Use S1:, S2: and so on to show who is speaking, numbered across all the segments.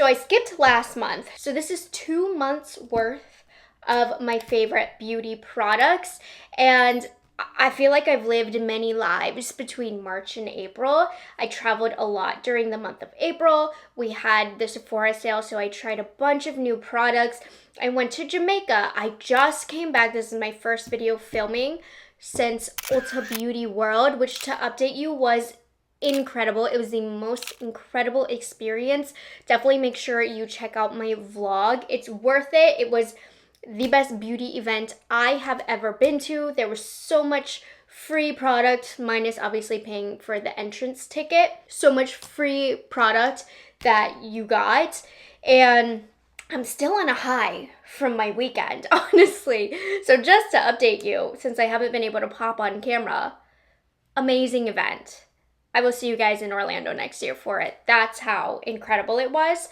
S1: I skipped last month. So this is 2 months worth of my favorite beauty products. And I feel like I've lived many lives between March and April. I traveled a lot during the month of April. We had the Sephora sale, so I tried a bunch of new products. I went to Jamaica. I just came back. This is my first video filming since Ulta Beauty World, which, to update you, was incredible. It was the most incredible experience. Definitely make sure you check out my vlog. It's worth it. It was the best beauty event I have ever been to. There was so much free product, minus obviously paying for the entrance ticket. So much free product that you got. And I'm still on a high from my weekend, honestly. So just to update you, since I haven't been able to pop on camera, amazing event. I will see you guys in Orlando next year for it. That's how incredible it was.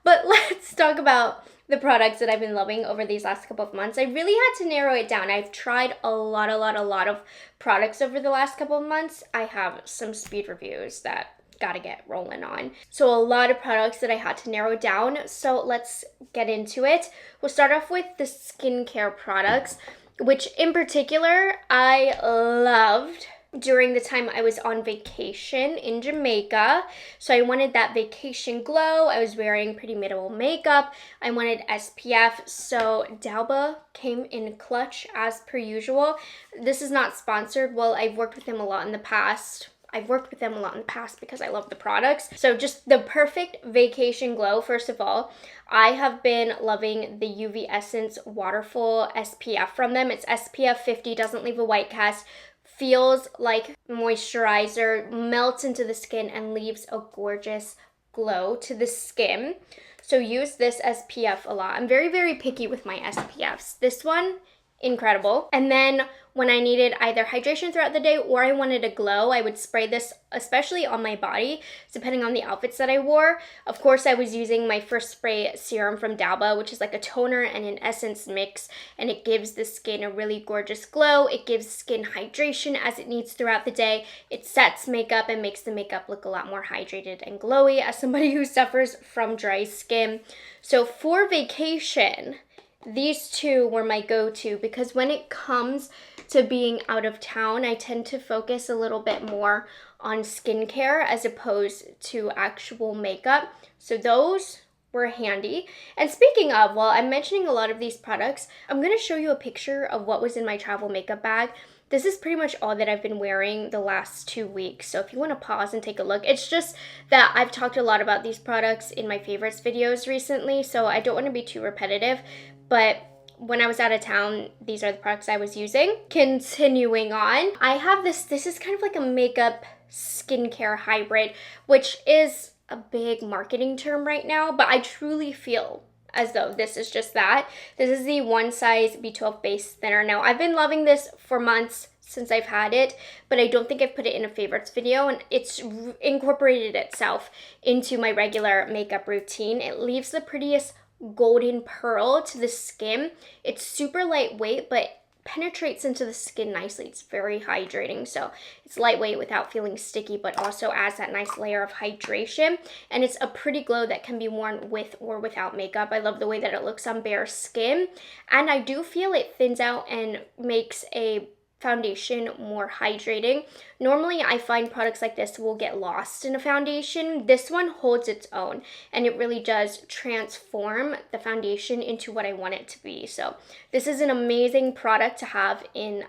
S1: But let's talk about the products that I've been loving over these last couple of months. I really had to narrow it down. I've tried a lot of products over the last couple of months. I have some speed reviews that gotta get rolling on. So a lot of products that I had to narrow down. So let's get into it. We'll start off with the skincare products, which in particular I loved during the time I was on vacation in Jamaica. So I wanted that vacation glow. I was wearing pretty minimal makeup. I wanted SPF. So D'Alba came in clutch as per usual. This is not sponsored. Well, I've worked with them a lot in the past. Because I love the products. So just the perfect vacation glow. First of all, I have been loving the UV Essence Waterful SPF from them. It's SPF 50, doesn't leave a white cast, feels like moisturizer, melts into the skin, and leaves a gorgeous glow to the skin. So use this SPF a lot. I'm very, very picky with my SPFs. This one, incredible. And then when I needed either hydration throughout the day or I wanted a glow, I would spray this, especially on my body, depending on the outfits that I wore. Of course, I was using my First Spray serum from D'Alba, which is like a toner and an essence mix, and it gives the skin a really gorgeous glow. It gives skin hydration as it needs throughout the day. It sets makeup and makes the makeup look a lot more hydrated and glowy as somebody who suffers from dry skin. So for vacation, these two were my go-to, because when it comes to being out of town, I tend to focus a little bit more on skincare as opposed to actual makeup. So those were handy. And speaking of, while I'm mentioning a lot of these products, I'm going to show you a picture of what was in my travel makeup bag. This is pretty much all that I've been wearing the last 2 weeks. So if you want to pause and take a look, it's just that I've talked a lot about these products in my favorites videos recently, so I don't want to be too repetitive. But when I was out of town, these are the products I was using. Continuing on, I have this is kind of like a makeup skincare hybrid, which is a big marketing term right now, but I truly feel as though this is just that. This is the One Size B12 Base Thinner. Now, I've been loving this for months since I've had it, but I don't think I've put it in a favorites video, and it's incorporated itself into my regular makeup routine. It leaves the prettiest golden pearl to the skin. It's super lightweight, but penetrates into the skin nicely. It's very hydrating, so it's lightweight without feeling sticky, but also adds that nice layer of hydration, and it's a pretty glow that can be worn with or without makeup. I love the way that it looks on bare skin, and I do feel it thins out and makes a foundation more hydrating. Normally, I find products like this will get lost in a foundation. This one holds its own, and it really does transform the foundation into what I want it to be. So this is an amazing product to have in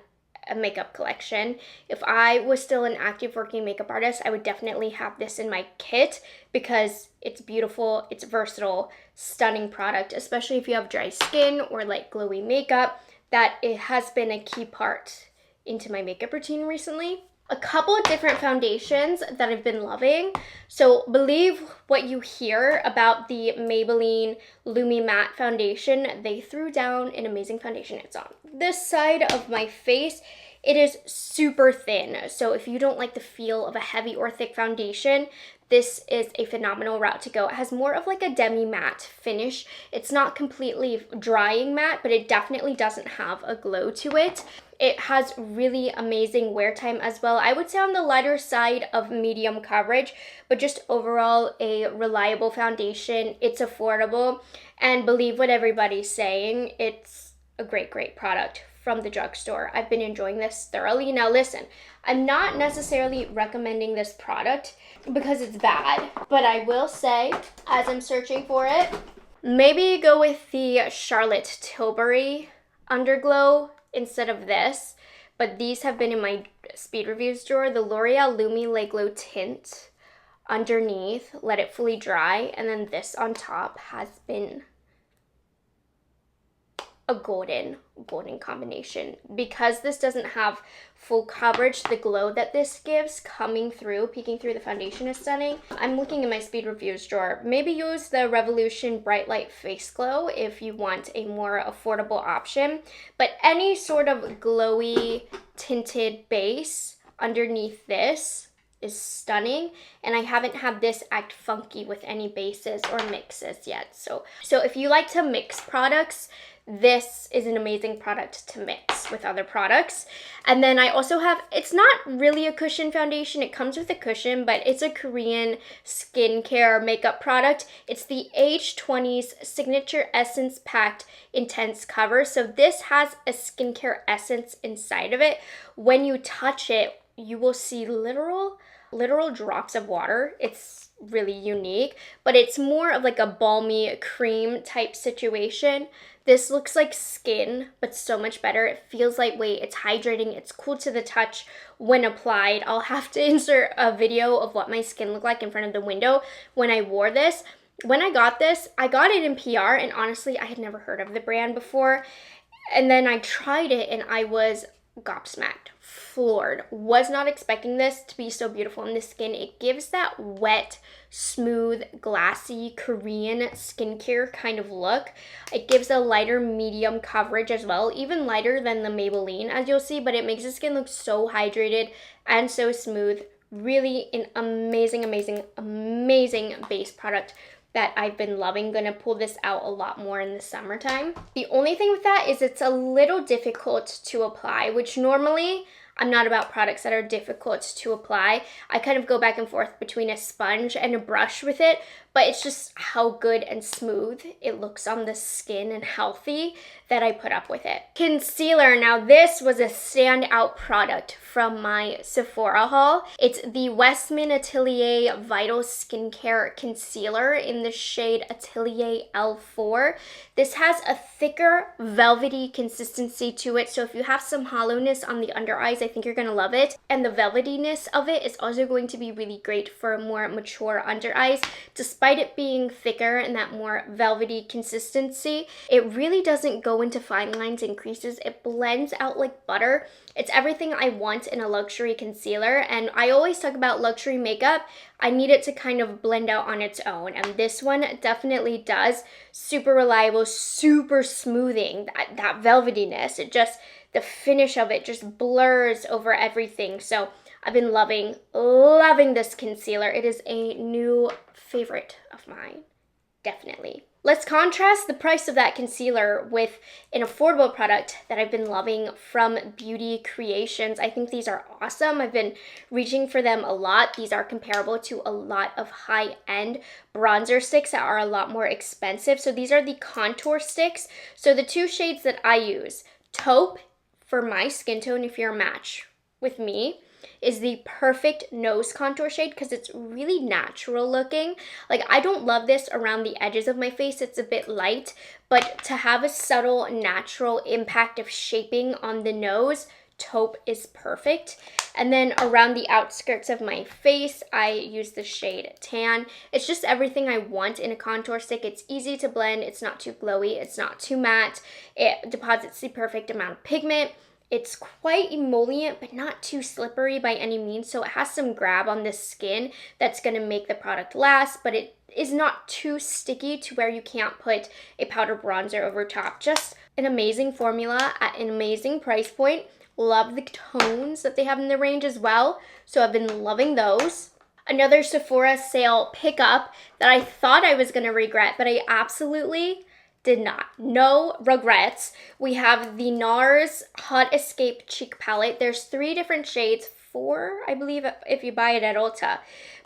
S1: a makeup collection. If I was still an active working makeup artist, I would definitely have this in my kit, because it's beautiful, it's versatile, stunning product, especially if you have dry skin or like glowy makeup. That it has been a key part into my makeup routine recently. A couple of different foundations that I've been loving. So believe what you hear about the Maybelline Lumi Matte foundation. They threw down an amazing foundation. It's on this side of my face. It is super thin. So if you don't like the feel of a heavy or thick foundation, this is a phenomenal route to go. It has more of like a demi-matte finish. It's not completely drying matte, but it definitely doesn't have a glow to it. It has really amazing wear time as well. I would say on the lighter side of medium coverage, but just overall a reliable foundation. It's affordable, and believe what everybody's saying, it's a great product from the drugstore. I've been enjoying this thoroughly. Now listen, I'm not necessarily recommending this product because it's bad, but I will say, as I'm searching for it, maybe go with the Charlotte Tilbury Underglow instead of this. But these have been in my speed reviews drawer. The L'Oreal Lumi Le Glow Tint underneath, let it fully dry, and then this on top has been a golden combination. Because this doesn't have full coverage, the glow that this gives coming through, peeking through the foundation is stunning. I'm looking in my speed reviews drawer. Maybe use the Revolution Bright Light Face Glow if you want a more affordable option, but any sort of glowy tinted base underneath this is stunning, and I haven't had this act funky with any bases or mixes yet. So if you like to mix products, this is an amazing product to mix with other products. And then I also have, it's not really a cushion foundation, it comes with a cushion, but it's a Korean skincare makeup product. It's the Age20's Signature Essence Packed Intense Cover. So this has a skincare essence inside of it. When you touch it, you will see literal drops of water. It's really unique, but it's more of like a balmy cream type situation. This looks like skin, but so much better. It feels lightweight, it's hydrating, it's cool to the touch when applied. I'll have to insert a video of what my skin looked like in front of the window when I wore this. When I got this, I got it in PR, and honestly, I had never heard of the brand before. And then I tried it and I was gobsmacked, floored. Was not expecting this to be so beautiful in the skin. It gives that wet, smooth, glassy Korean skincare kind of look. It gives a lighter medium coverage as well, even lighter than the Maybelline, as you'll see, but it makes the skin look so hydrated and so smooth. Really an amazing base product that I've been loving. Gonna pull this out a lot more in the summertime. The only thing with that is it's a little difficult to apply, which normally I'm not about products that are difficult to apply. I kind of go back and forth between a sponge and a brush with it, but it's just how good and smooth it looks on the skin and healthy that I put up with it. Concealer. Now this was a standout product from my Sephora haul. It's the Westman Atelier Vital Skincare Concealer in the shade Atelier L4. This has a thicker, velvety consistency to it, so if you have some hollowness on the under eyes, I think you're gonna love it. And the velvetyness of it is also going to be really great for more mature under eyes. Despite it being thicker and that more velvety consistency, it really doesn't go into fine lines and creases. It blends out like butter. It's everything I want in a luxury concealer, and I always talk about luxury makeup. I need it to kind of blend out on its own, and this one definitely does. Super reliable, super smoothing, that velvetyness. It just, the finish of it just blurs over everything. So I've been loving this concealer. It is a new favorite of mine, definitely. Let's contrast the price of that concealer with an affordable product that I've been loving from Beauty Creations. I think these are awesome. I've been reaching for them a lot. These are comparable to a lot of high-end bronzer sticks that are a lot more expensive. So these are the contour sticks. So the two shades that I use, Taupe for my skin tone, if you're a match with me, is the perfect nose contour shade because it's really natural looking. Like, I don't love this around the edges of my face. It's a bit light, but to have a subtle natural impact of shaping on the nose, Taupe is perfect. And then around the outskirts of my face, I use the shade Tan. It's just everything I want in a contour stick. It's easy to blend. It's not too glowy. It's not too matte. It deposits the perfect amount of pigment. It's quite emollient, but not too slippery by any means. So it has some grab on the skin that's going to make the product last, but it is not too sticky to where you can't put a powder bronzer over top. Just an amazing formula at an amazing price point. Love the tones that they have in the range as well. So I've been loving those. Another Sephora sale pickup that I thought I was going to regret, but I absolutely did not. No regrets. We have the NARS Hot Escape Cheek Palette. There's 3 different shades, 4, I believe, if you buy it at Ulta.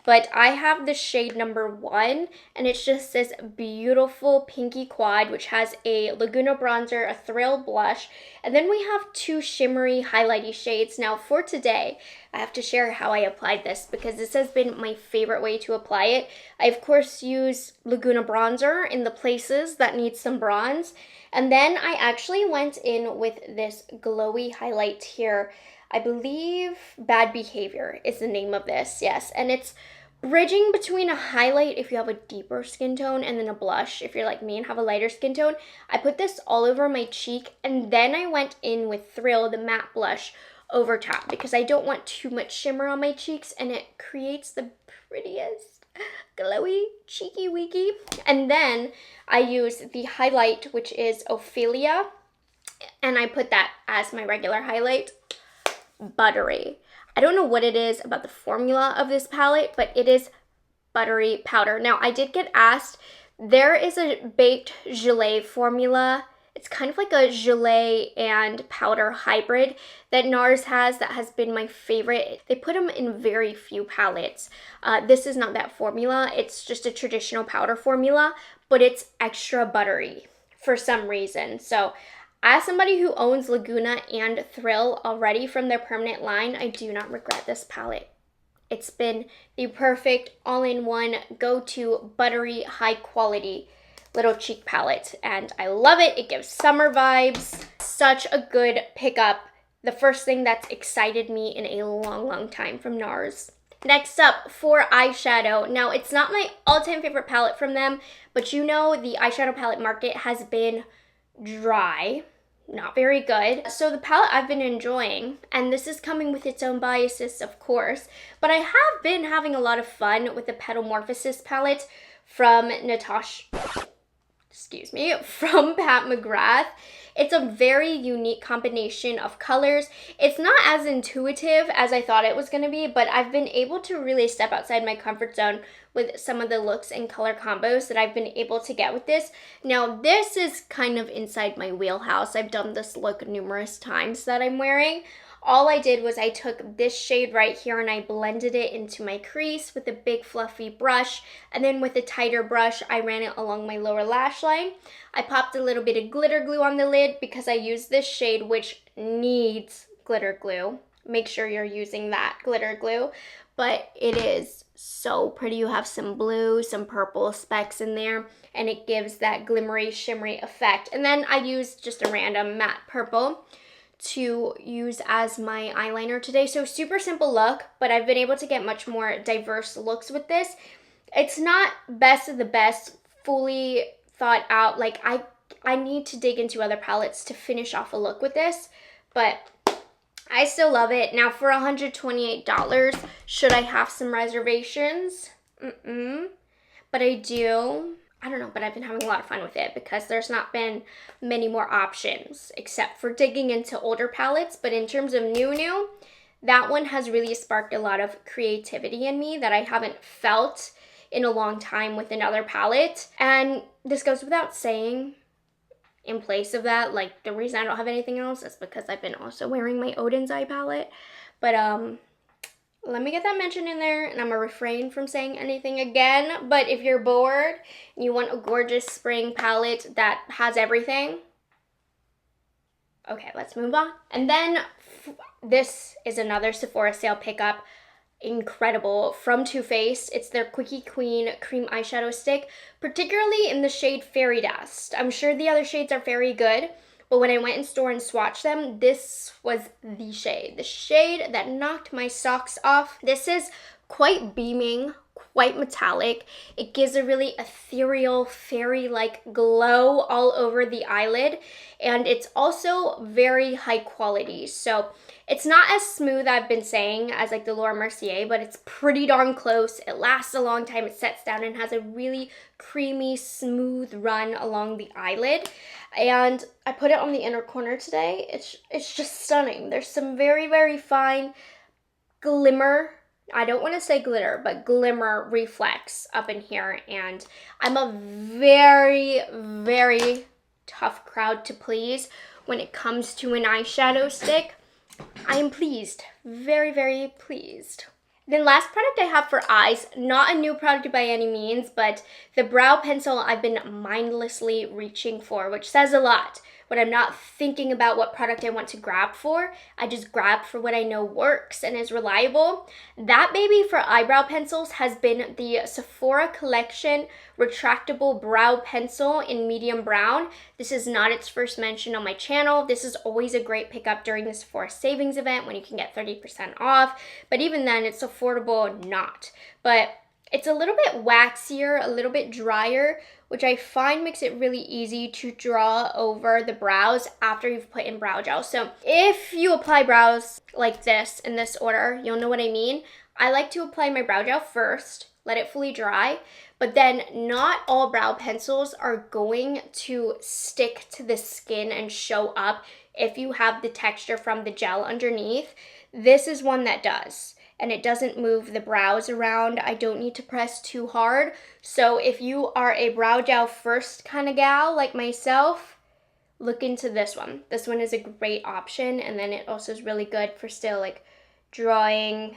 S1: But I have the shade number 1, and it's just this beautiful pinky quad, which has a Laguna bronzer, a Thrill blush, and then we have 2 shimmery highlighty shades. Now for today, I have to share how I applied this because this has been my favorite way to apply it. I of course use Laguna bronzer in the places that need some bronze, and then I actually went in with this glowy highlight here. I believe Bad Behavior is the name of this, yes, and it's bridging between a highlight if you have a deeper skin tone and then a blush if you're like me and have a lighter skin tone. I put this all over my cheek, and then I went in with Thrill, the matte blush, over top because I don't want too much shimmer on my cheeks, and it creates the prettiest glowy cheeky weeky. And then I use the highlight, which is Ophelia, and I put that as my regular highlight. Buttery. I don't know what it is about the formula of this palette, but it is buttery powder. Now, I did get asked, there is a baked gelée formula. It's kind of like a gelée and powder hybrid that NARS has that has been my favorite. They put them in very few palettes. This is not that formula. It's just a traditional powder formula, but it's extra buttery for some reason. So as somebody who owns Laguna and Thrill already from their permanent line, I do not regret this palette. It's been the perfect all-in-one, go-to, buttery, high-quality little cheek palette, and I love it. It gives summer vibes. Such a good pickup. The first thing that's excited me in a long, long time from NARS. Next up, for eyeshadow. Now, it's not my all-time favorite palette from them, but you know the eyeshadow palette market has been dry, not very good. So the palette I've been enjoying, and this is coming with its own biases, of course, but I have been having a lot of fun with the Petalmorphosis palette from from Pat McGrath. It's a very unique combination of colors. It's not as intuitive as I thought it was going to be, but I've been able to really step outside my comfort zone with some of the looks and color combos that I've been able to get with this. Now, this is kind of inside my wheelhouse. I've done this look numerous times that I'm wearing. All I did was I took this shade right here and I blended it into my crease with a big fluffy brush, and then with a tighter brush I ran it along my lower lash line. I popped a little bit of glitter glue on the lid because I used this shade, which needs glitter glue. Make sure you're using that glitter glue, but it is so pretty. You have some blue, some purple specks in there, and it gives that glimmery, shimmery effect. And then I used just a random matte purple to use as my eyeliner today. So super simple look, but I've been able to get much more diverse looks with this. It's not best of the best, fully thought out. Like I need to dig into other palettes to finish off a look with this, but I still love it. Now for $128, should I have some reservations? But I do. I don't know, but I've been having a lot of fun with it because there's not been many more options except for digging into older palettes. But in terms of new, that one has really sparked a lot of creativity in me that I haven't felt in a long time with another palette. And this goes without saying, in place of that, like the reason I don't have anything else is because I've been also wearing my Odin's Eye palette. But let me get that mentioned in there, and I'm gonna refrain from saying anything again. But if you're bored and you want a gorgeous spring palette that has everything, okay, let's move on. And then this is another Sephora sale pickup. Incredible, from Too Faced. It's their Quickie Queen cream eyeshadow stick, particularly in the shade Fairy Dust. I'm sure the other shades are very good, but when I went in store and swatched them, this was the shade that knocked my socks off. This is quite beaming, quite metallic. It gives a really ethereal, fairy-like glow all over the eyelid, and it's also very high quality. So it's not as smooth, I've been saying, as like the Laura Mercier, but it's pretty darn close. It lasts a long time, it sets down and has a really creamy, smooth run along the eyelid. And I put it on the inner corner today. It's just stunning. There's some very, very fine glimmer I don't want to say glitter, but glimmer reflex up in here. And I'm a very, very tough crowd to please when it comes to an eyeshadow stick. I am pleased, very, very pleased. Then last product I have for eyes, not a new product by any means, but the brow pencil I've been mindlessly reaching for, which says a lot. When I'm not thinking about what product I want to grab for, I just grab for what I know works and is reliable. That baby for eyebrow pencils has been the Sephora Collection retractable brow pencil in medium brown. This is not its first mention on my channel. This is always a great pickup during the Sephora savings event when you can get 30% off, but even then it's affordable not. But it's a little bit waxier, a little bit drier, which I find makes it really easy to draw over the brows after you've put in brow gel. So if you apply brows like this in this order, you'll know what I mean. I like to apply my brow gel first, let it fully dry, but then not all brow pencils are going to stick to the skin and show up if you have the texture from the gel underneath. This is one that does. And it doesn't move the brows around. I don't need to press too hard. So if you are a brow gel first kind of gal like myself, look into this one. This one is a great option, and then it also is really good for still like drawing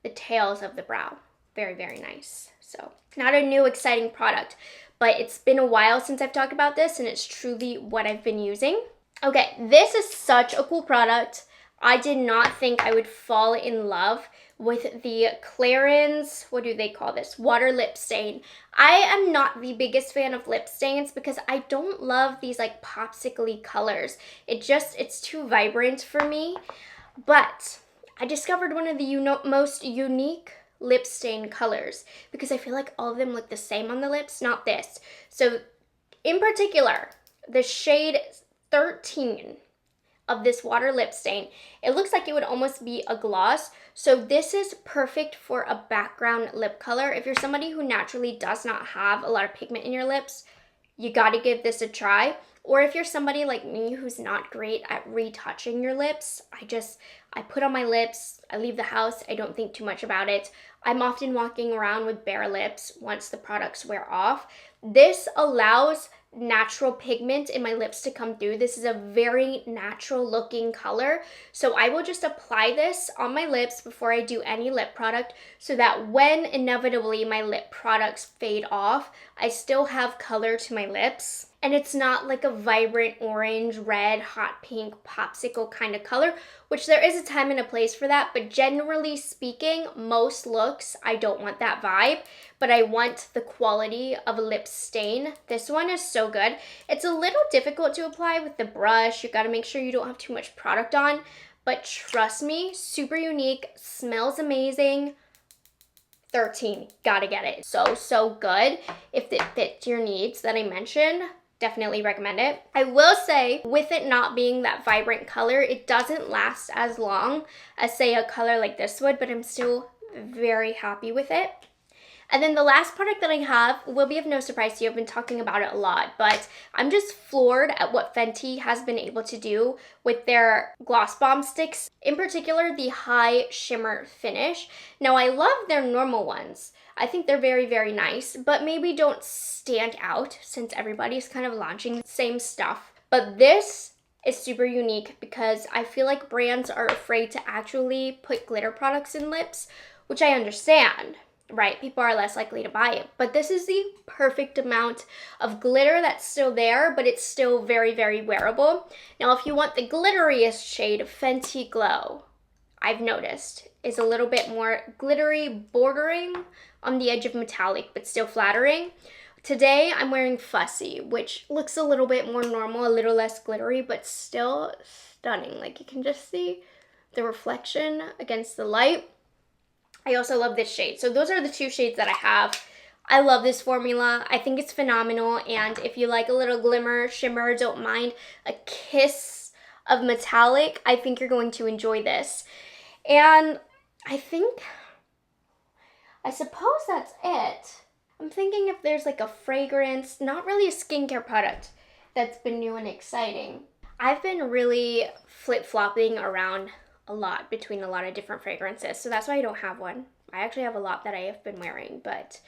S1: the tails of the brow. Very, very nice. So not a new exciting product, but it's been a while since I've talked about this, and it's truly what I've been using. Okay, this is such a cool product. I did not think I would fall in love with the Clarins, what do they call this? Water lip stain. I am not the biggest fan of lip stains because I don't love these like popsicle-y colors. It's too vibrant for me. But I discovered one of the most unique lip stain colors because I feel like all of them look the same on the lips, not this. So in particular, the shade 13 of this water lip stain, it looks like it would almost be a gloss. So this is perfect for a background lip color. If you're somebody who naturally does not have a lot of pigment in your lips, you gotta give this a try. Or if you're somebody like me who's not great at retouching your lips, I put on my lips, I leave the house, I don't think too much about it. I'm often walking around with bare lips once the products wear off. This allows natural pigment in my lips to come through. This is a very natural looking color. So I will just apply this on my lips before I do any lip product so that when inevitably my lip products fade off, I still have color to my lips. And it's not like a vibrant orange, red, hot pink, popsicle kind of color, which there is a time and a place for that. But generally speaking, most looks, I don't want that vibe, but I want the quality of a lip stain. This one is so good. It's a little difficult to apply with the brush. You gotta make sure you don't have too much product on, but trust me, super unique, smells amazing. 13, gotta get it. So good. If it fits your needs that I mentioned, definitely recommend it. I will say, with it not being that vibrant color, it doesn't last as long as say a color like this would, but I'm still very happy with it. And then the last product that I have will be of no surprise to you. I've been talking about it a lot, but I'm just floored at what Fenty has been able to do with their gloss bomb sticks, in particular the high shimmer finish. Now I love their normal ones. I think they're very, very nice, but maybe don't stand out since everybody's kind of launching the same stuff. But this is super unique because I feel like brands are afraid to actually put glitter products in lips, which I understand. Right, people are less likely to buy it, but this is the perfect amount of glitter that's still there, but it's still very, very wearable. Now, if you want the glitteriest shade of Fenty Glow, I've noticed is a little bit more glittery, bordering on the edge of metallic, but still flattering. Today, I'm wearing Fussy, which looks a little bit more normal, a little less glittery, but still stunning. Like, you can just see the reflection against the light. I also love this shade. So those are the two shades that I have. I love this formula. I think it's phenomenal. And if you like a little glimmer, shimmer, don't mind a kiss of metallic, I think you're going to enjoy this. And I suppose that's it. I'm thinking if there's like a fragrance, not really a skincare product that's been new and exciting. I've been really flip-flopping around a lot between a lot of different fragrances. So that's why I don't have one. I actually have a lot that I have been wearing, but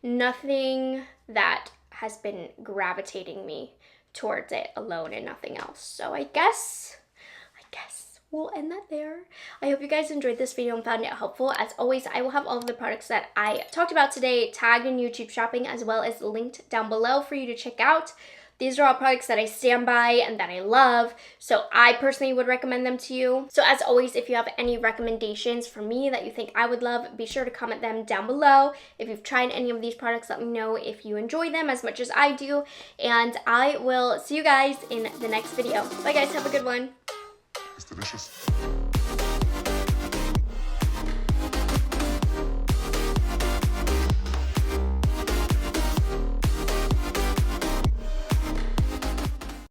S1: nothing that has been gravitating me towards it alone and nothing else. So I guess we'll end that there. I hope you guys enjoyed this video and found it helpful. As always, I will have all of the products that I talked about today tagged in YouTube shopping as well as linked down below for you to check out. These are all products that I stand by and that I love, so I personally would recommend them to you. So as always, if you have any recommendations for me that you think I would love, be sure to comment them down below. If you've tried any of these products, let me know if you enjoy them as much as I do, and I will see you guys in the next video. Bye guys, have a good one.
S2: It's delicious.